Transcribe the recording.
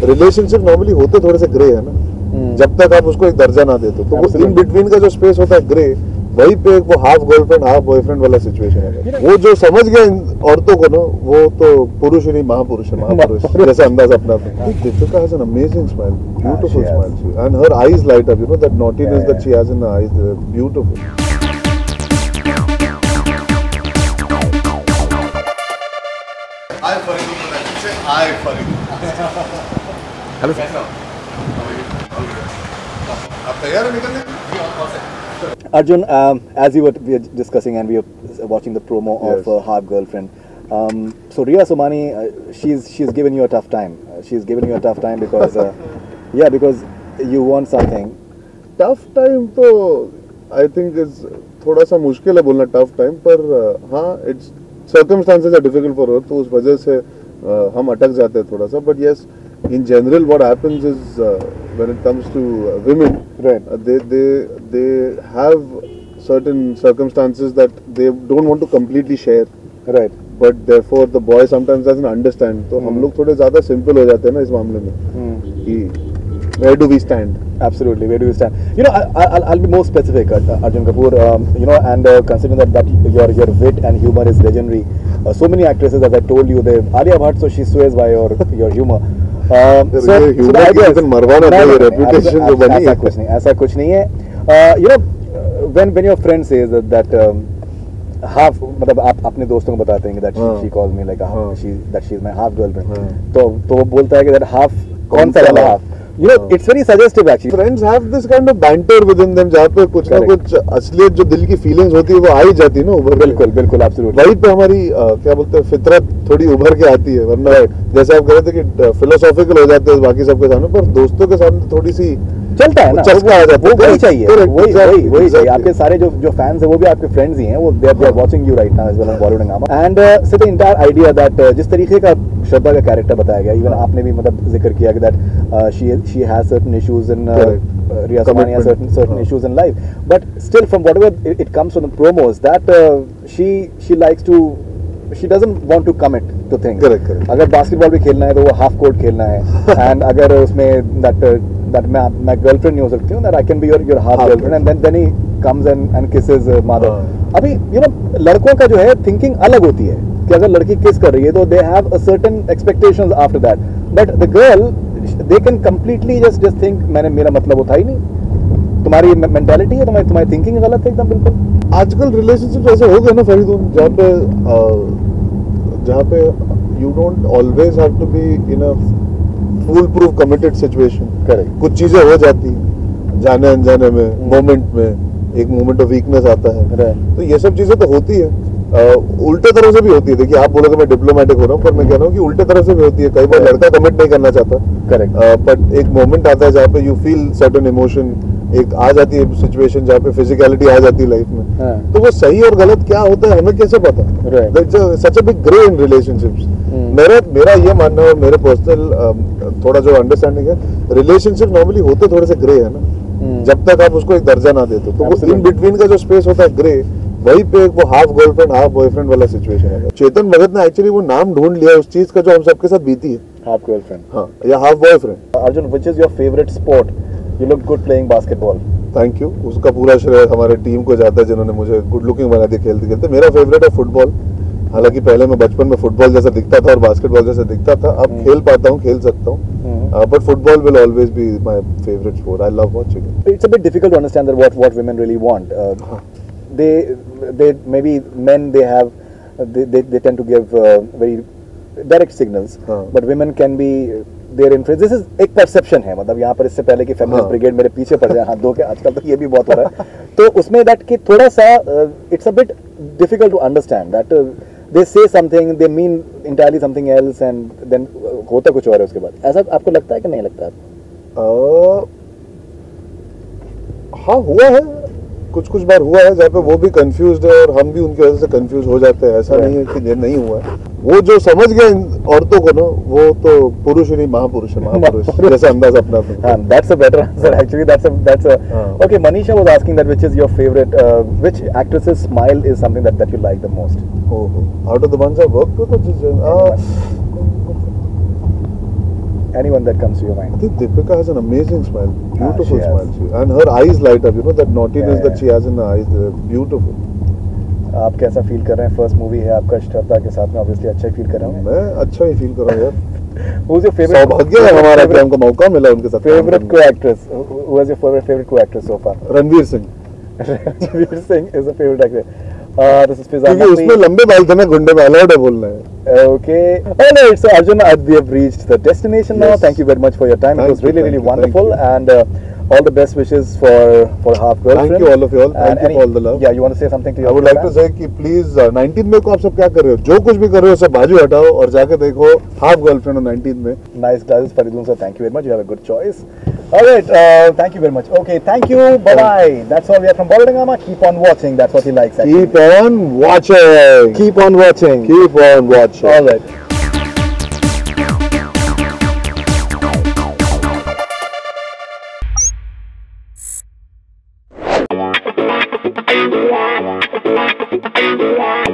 Relationship normally होते थोड़े से ग्रे है ना, जब तक आप उसको एक दर्जा ना दे तो वो इन बिटवीन का जो स्पेस होता है ग्रे, वही पे वो हाफ गर्लफ्रेंड हाफ बॉयफ्रेंड वाला सिचुएशन है। वो जो समझ गया इन औरतों को ना, वो तो पुरुष ही नहीं महापुरुष है, महापुरुष जैसे अंदाज अपना। Deepika has an amazing smile, beautiful smile, and her eyes light up. You know that naughtiness that she has in her eyes, they're beautiful. Hi Farid, say hi Farid. Hello. आप तैयार हैं निकलने? Arjun, as we were discussing and we were watching the promo of Half Girlfriend, so Rhea Somani, she's given you a tough time. She's given you a tough time because because you want something. Tough time तो I think is थोड़ा सा मुश्किल है बोलना tough time, पर हाँ it's circumstances are difficult for her, तो उस वजह से हम अटक जाते हैं थोड़ा सा. But yes, in general what happens is when it comes to women, right, they have certain circumstances that they don't want to completely share, right, but therefore the boy sometimes doesn't understand. तो हम लोग थोड़े ज़्यादा simple हो जाते हैं ना इस मामले में कि where do we stand? Absolutely, where do we stand? You know, I'll be more specific, Arjun Kapoor. You know, and considering that your wit and humor is legendary. So many actresses, as I told you, Alia Bhatt, so she swears by your humor. So the idea is मरवाना चाहिए reputation जो बनी है. ऐसा कुछ नहीं है. You know, when your friend says that half, मतलब आप अपने दोस्तों को बताते हैं that she calls me like she's my half girlfriend. तो वो बोलता है कि that half कौन सा वाला half? You know, it's very suggestive actually. Friends have this kind of banter within them, जहाँ पे कुछ ना कुछ असलियत जो दिल की फीलिंग्स होती है वो आ ही जाती है ना उभर. बिल्कुल absolutely. वही पे हमारी क्या बोलते हैं फितरत थोड़ी उभर के आती है, वरना जैसे आप कह रहे थे कि फिलोसॉफिकल हो जाते हैं बाकी सबके सामने, पर दोस्तों के सामने थोड़ी सी चलता है ना, चस्का आ जाता है. वही चाहिए, वही चाहिए. आपके सारे जो फैंस हैं वो भी आपके फ्रेंड्स ही हैं, वो they are watching you right now as well on Bollywood Hungama. And so the entire idea that जिस तरीके का श्रद्धा का कैरेक्टर बताया गया, इवन आपने भी मतलब जिक्र किया कि that she has certain issues in Rhea Somani has certain issues in life, but still from whatever it comes from the promos that she likes to, she doesn't want to commit to things. Correct. अगर basketball भी खेलना है तो वो half court खेलना है, and अगर उसमें that मैं गर्लफ्रेंड नहीं हो सकती हूँ, that I can be your half girlfriend, and then he comes and kisses mother. अभी you know लड़कों का जो है थिंकिंग अलग होती है कि अगर लड़की किस कर रही है तो they have a certain expectations after that, but the girl they can completely just think मेरा मतलब वो था ही नहीं. तुम्हारी मेंटालिटी है, तुम्हारी थिंकिंग गलत है एकदम बिल्कुल. आजकल रिलेशनशिप ऐसे हो गए ना फरीदून, जहाँ पे you don't always have to be in a foolproof committed situation. Correct. कुछ चीजें हो जाती हैं जाने अनजाने में, मोमेंट में एक मोमेंट ऑफ वीकनेस आता है, तो ये सब चीजें तो होती है. उल्टे तरह से भी होती है. देखिए आप बोलो कि मैं डिप्लोमेटिक हो रहा हूँ, पर मैं कह रहा हूँ कि उल्टे तरह से भी होती है. कई बार लड़का कमिट नहीं करना चाहता, करेक्ट, बट एक मोमेंट आता है जहाँ पे यू फील सर्टेन इमोशन, एक आ जाती है सिचुएशन जहाँ पे फिजिकलिटी आ जाती है लाइफ में. तो वो सही और गलत क्या होता है हमें कैसे पता? Such a big grey in relationships. मेरा ये मानना है और मेरे पर्सनल थोड़ा जो अंडरस्टैंडिंग है, रिलेशनशिप नॉर्मली होते थोड़े से ग्रे है ना, जब तक आप उसको एक दर्जा ना दे तो वो इन बिटवीन का जो स्पेस होता है ग्रे, वही पे वो हाफ गर्लफ्रेंड हाफ बॉयफ्रेंड वाला सिचुएशन है. चेतन भगत ने एक्चुअली वो नाम ढूंढ लिया उस चीज का जो हम सबके साथ बीती है, हाफ गर्लफ्रेंड, हाँ, या half boyfriend. Arjun, which is your favourite sport? You look good playing basketball. Thank you. उसका पूरा श्रेय हमारे टीम को जाता है जिन्होंने मुझे गुड लुकिंग बना दी खेलते खेलते. मेरा फेवरेट है फुटबॉल. हालांकि पहले मैं बचपन में फुटबॉल जैसा दिखता था और बास्केटबॉल जैसा दिखता था, अब खेल पाता हूँ, खेल सकता हूँ, but football will always be my favorite sport. I love watching it. It's a bit difficult to understand that what women really want. They maybe men they tend to give very direct signals, but women can be their influence. This is एक perception है, मतलब यहाँ पर इससे पहले कि feminist brigade मेरे पीछे पड़ जाए हाथ धो के, आजकल तो ये भी बहुत हो रहा है. तो उसमें that कि थोड़ा सा it's a bit difficult to understand that they say something, they mean entirely something else, and then होता कुछ और है उसके बाद. ऐसा आपको लगता है कि नहीं लगता? हाँ, हुआ है, कुछ बार हुआ है जहाँ पे वो भी कंफ्यूज्ड है और हम भी उनकी वजह से कंफ्यूज हो जाते हैं. ऐसा नहीं है कि ये नहीं हुआ है. वो जो समझ गया इन औरतों को ना, वो तो पुरुष ही नहीं महापुरुष है, महापुरुष जैसे अंदाज अपना. That's a better answer actually. That's a okay. Manisha was asking that which is your favorite, which actress's smile is something that you like the most? Out of the ones I worked with, Anyone that comes to your mind? I think Deepika has an amazing smile, beautiful smile, and her eyes light up. You know that naughtiness that she has in her eyes, beautiful. आप कैसा feel कर रहे हैं? First movie है आपका श्रद्धा के साथ में, ऑब्वियसली अच्छा ही फील कर रहे होंगे. मैं अच्छा ही फील कर रहा हूँ यार. Who's your favorite? सौभाग्य है हमारा कि हमको मौका मिला उनके साथ. Favorite co-actress? Who is your favorite co-actress so far? Ranveer Singh. Ranveer Singh is a favorite actor. This is Fiza. क्योंकि उसमें लंबे बाल थे ना, गुंडे में अलाउड है बोलना है. Okay. Alright, so Arjun, we have reached the destination now. Thank you very much for your time. It was really wonderful, and all the best wishes for Half Girlfriend. Thank you all of you all. Thank you for all the love. Yeah, you want to say something to your I would like to say कि please 19 में को आप सब क्या कर रहे हो? जो कुछ भी कर रहे हो सब बाजू हटाओ और जाके देखो Half Girlfriend 19 में. Nice glasses, Faridun sir. Thank you very much. You have a good choice. Alright, thank you very much. Okay, thank you. Bye bye. That's all we have from Bollywood. Keep on watching. That's what he likes. Actually. Keep on watching. Keep on watching. Keep on watching. Alright. Yeah.